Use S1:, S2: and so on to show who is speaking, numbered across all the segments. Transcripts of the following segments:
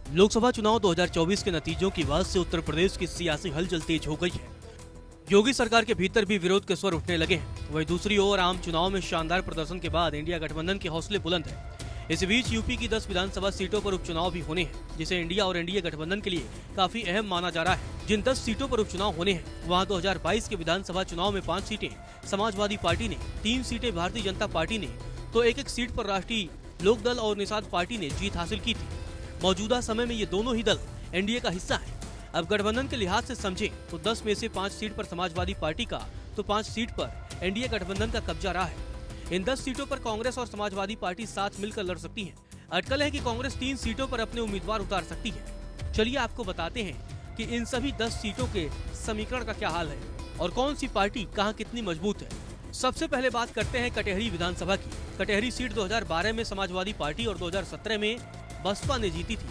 S1: लोकसभा चुनाव 2024 के नतीजों की बाद से उत्तर प्रदेश की सियासी हलचल तेज हो गई है। योगी सरकार के भीतर भी विरोध के स्वर उठने लगे हैं। वहीं दूसरी ओर आम चुनाव में शानदार प्रदर्शन के बाद इंडिया गठबंधन के हौसले बुलंद है। इस बीच यूपी की 10 विधानसभा सीटों पर उपचुनाव भी होने हैं, जिसे इंडिया और एनडीए गठबंधन के लिए काफी अहम माना जा रहा है। जिन 10 सीटों पर उपचुनाव होने हैं, वहां 2022 के विधानसभा चुनाव में 5 सीटें समाजवादी पार्टी ने, 3 सीटें भारतीय जनता पार्टी ने, तो एक सीट पर राष्ट्रीय लोकदल और निषाद पार्टी ने जीत हासिल की थी। मौजूदा समय में ये दोनों ही दल एनडीए का हिस्सा है। अब गठबंधन के लिहाज से समझे तो 10 में से 5 सीट पर समाजवादी पार्टी का, तो 5 सीट पर एनडीए गठबंधन का कब्जा रहा है। इन 10 सीटों पर कांग्रेस और समाजवादी पार्टी साथ मिलकर लड़ सकती है। अटकल है कि कांग्रेस 3 सीटों पर अपने उम्मीदवार उतार सकती है। चलिए आपको बताते हैं कि इन सभी 10 सीटों के समीकरण का क्या हाल है और कौन सी पार्टी कहां कितनी मजबूत है। सबसे पहले बात करते हैं कटेहरी विधानसभा की। कटेहरी सीट 2012 में समाजवादी पार्टी और 2017 में बसपा ने जीती थी।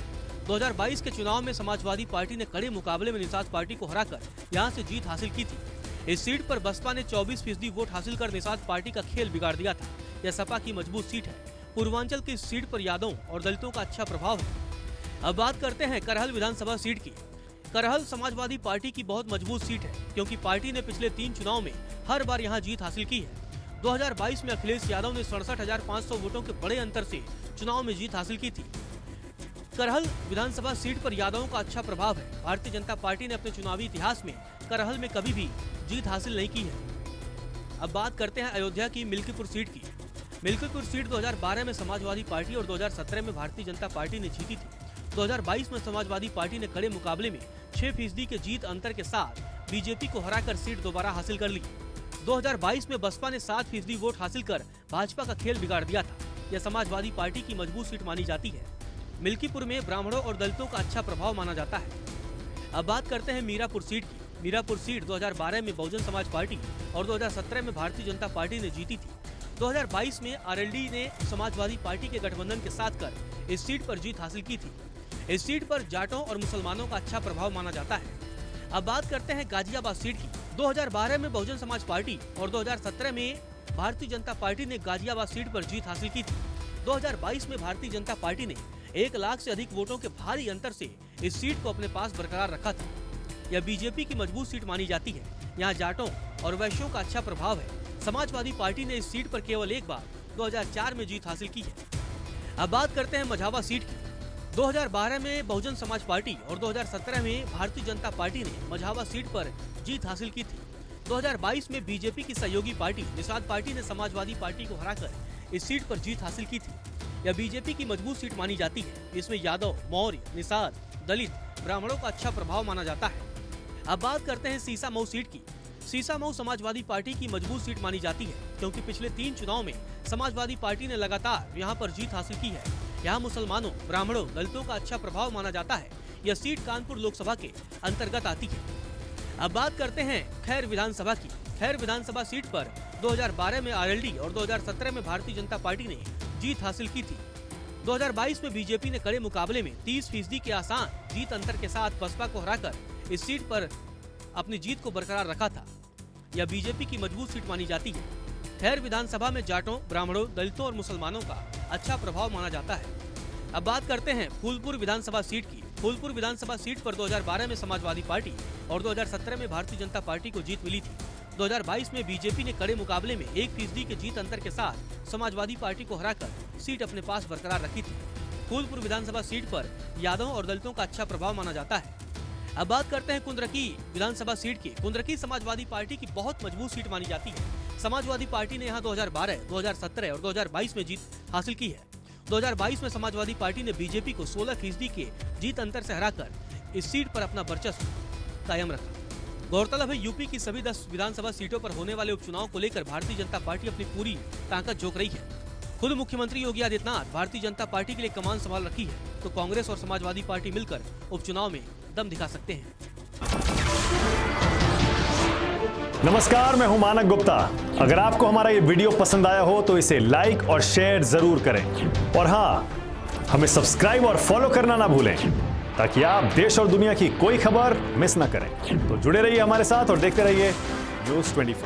S1: 2022 के चुनाव में समाजवादी पार्टी ने कड़े मुकाबले में निषाद पार्टी को हराकर यहां से जीत हासिल की थी। इस सीट पर बसपा ने 24% वोट हासिल कर निषाद पार्टी का खेल बिगाड़ दिया था। यह सपा की मजबूत सीट है। पूर्वांचल की इस सीट पर यादवों और दलितों का अच्छा प्रभाव है। अब बात करते हैं करहल विधानसभा सीट की। करहल समाजवादी पार्टी की बहुत मजबूत सीट है, क्योंकि पार्टी ने पिछले 3 चुनाव में हर बार यहां जीत हासिल की है। 2022 में अखिलेश यादव ने 67,500 वोटों के बड़े अंतर से चुनाव में जीत हासिल की थी। करहल विधानसभा सीट पर यादवों का अच्छा प्रभाव है। भारतीय जनता पार्टी ने अपने चुनावी इतिहास में करहल में कभी भी जीत हासिल नहीं की है। अब बात करते हैं अयोध्या की मिल्कीपुर सीट की। मिल्कीपुर सीट 2012 में समाजवादी पार्टी और 2017 में भारतीय जनता पार्टी ने जीती थी। 2022 में समाजवादी पार्टी ने कड़े मुकाबले में 6% के जीत अंतर के साथ बीजेपी को हराकर सीट दोबारा हासिल कर ली। 2022 में बसपा ने 7% वोट हासिल कर भाजपा का खेल बिगाड़ दिया था। यह समाजवादी पार्टी की मजबूत सीट मानी जाती है। मिल्कीपुर में ब्राह्मणों और दलितों का अच्छा प्रभाव माना जाता है। अब बात करते हैं मीरापुर सीट की। मीरापुर सीट 2012 में बहुजन समाज पार्टी और 2017 में भारतीय जनता पार्टी ने जीती थी। 2022 में आरएलडी ने समाजवादी पार्टी के गठबंधन के साथ कर इस सीट पर जीत हासिल की थी। इस सीट पर जाटों और मुसलमानों का अच्छा प्रभाव माना जाता है। अब बात करते हैं गाजियाबाद सीट की। 2012 में बहुजन समाज पार्टी और 2017 में भारतीय जनता पार्टी ने गाजियाबाद सीट पर जीत हासिल की थी। 2022 में भारतीय जनता पार्टी ने 1 लाख से अधिक वोटों के भारी अंतर से इस सीट को अपने पास बरकरार रखा था। यह बीजेपी की मजबूत सीट मानी जाती है। यहाँ जाटों और वैश्यों का अच्छा प्रभाव है। समाजवादी पार्टी ने इस सीट पर केवल एक बार 2004 में जीत हासिल की है। अब बात करते हैं मझावा सीट की। 2012 में बहुजन समाज पार्टी और 2017 में भारतीय जनता पार्टी ने मझावा सीट पर जीत हासिल की थी। 2022 में बीजेपी की सहयोगी पार्टी निषाद पार्टी ने समाजवादी पार्टी को हराकर इस सीट पर जीत हासिल की थी। यह बीजेपी की मजबूत सीट मानी जाती है। इसमें यादव, मौर्य, निषाद, दलित, ब्राह्मणों का अच्छा प्रभाव माना जाता है। अब बात करते हैं सीसामऊ सीट की। सीसामऊ समाजवादी पार्टी की मजबूत सीट मानी जाती है, क्योंकि पिछले 3 चुनाव में समाजवादी पार्टी ने लगातार यहां पर जीत हासिल की है। यहां मुसलमानों, ब्राह्मणों, दलितों का अच्छा प्रभाव माना जाता है। यह सीट कानपुर लोकसभा के अंतर्गत आती है। अब बात करते हैं खैर विधानसभा की। खैर विधानसभा सीट पर 2012 में आरएलडी और 2017 में भारतीय जनता पार्टी ने जीत हासिल की थी। 2022 में बीजेपी ने कड़े मुकाबले में 30% के आसान जीत अंतर के साथ बसपा को हराकर इस सीट पर अपनी जीत को बरकरार रखा था। यह बीजेपी की मजबूत सीट मानी जाती है। खैर विधानसभा में जाटों, ब्राह्मणों, दलितों और मुसलमानों का अच्छा प्रभाव माना जाता है। अब बात करते हैं फूलपुर विधानसभा सीट की। फूलपुर विधानसभा सीट पर 2012 में समाजवादी पार्टी और 2017 में भारतीय जनता पार्टी को जीत मिली थी। 2022 में बीजेपी ने कड़े मुकाबले में 1% के जीत अंतर के साथ समाजवादी पार्टी को हराकर सीट अपने पास बरकरार रखी थी। फूलपुर विधानसभा सीट पर यादवों और दलितों का अच्छा प्रभाव माना जाता है। अब बात करते हैं कुंदरकी विधानसभा सीट की। कुंदरकी समाजवादी पार्टी की बहुत मजबूत सीट मानी जाती है। समाजवादी पार्टी ने यहाँ 2012, 2017 और 2022 में जीत हासिल की है। 2022 में समाजवादी पार्टी ने बीजेपी को 16% के जीत अंतर से हराकर इस सीट पर अपना वर्चस्व कायम रखा। गौरतलब है, यूपी की सभी 10 विधानसभा सीटों पर होने वाले उपचुनाव को लेकर भारतीय जनता पार्टी अपनी पूरी ताकत झोंक रही है। खुद मुख्यमंत्री योगी आदित्यनाथ भारतीय जनता पार्टी के लिए कमान संभाल रखी है, तो कांग्रेस और समाजवादी पार्टी मिलकर उपचुनाव में दम दिखा सकते हैं।
S2: नमस्कार, मैं हूं मानक गुप्ता। अगर आपको हमारा ये वीडियो पसंद आया हो तो इसे लाइक और शेयर जरूर करें, और हाँ, हमें सब्सक्राइब और फॉलो करना ना भूलें, ताकि आप देश और दुनिया की कोई खबर मिस ना करें। तो जुड़े रहिए हमारे साथ और देखते रहिए न्यूज़ 24।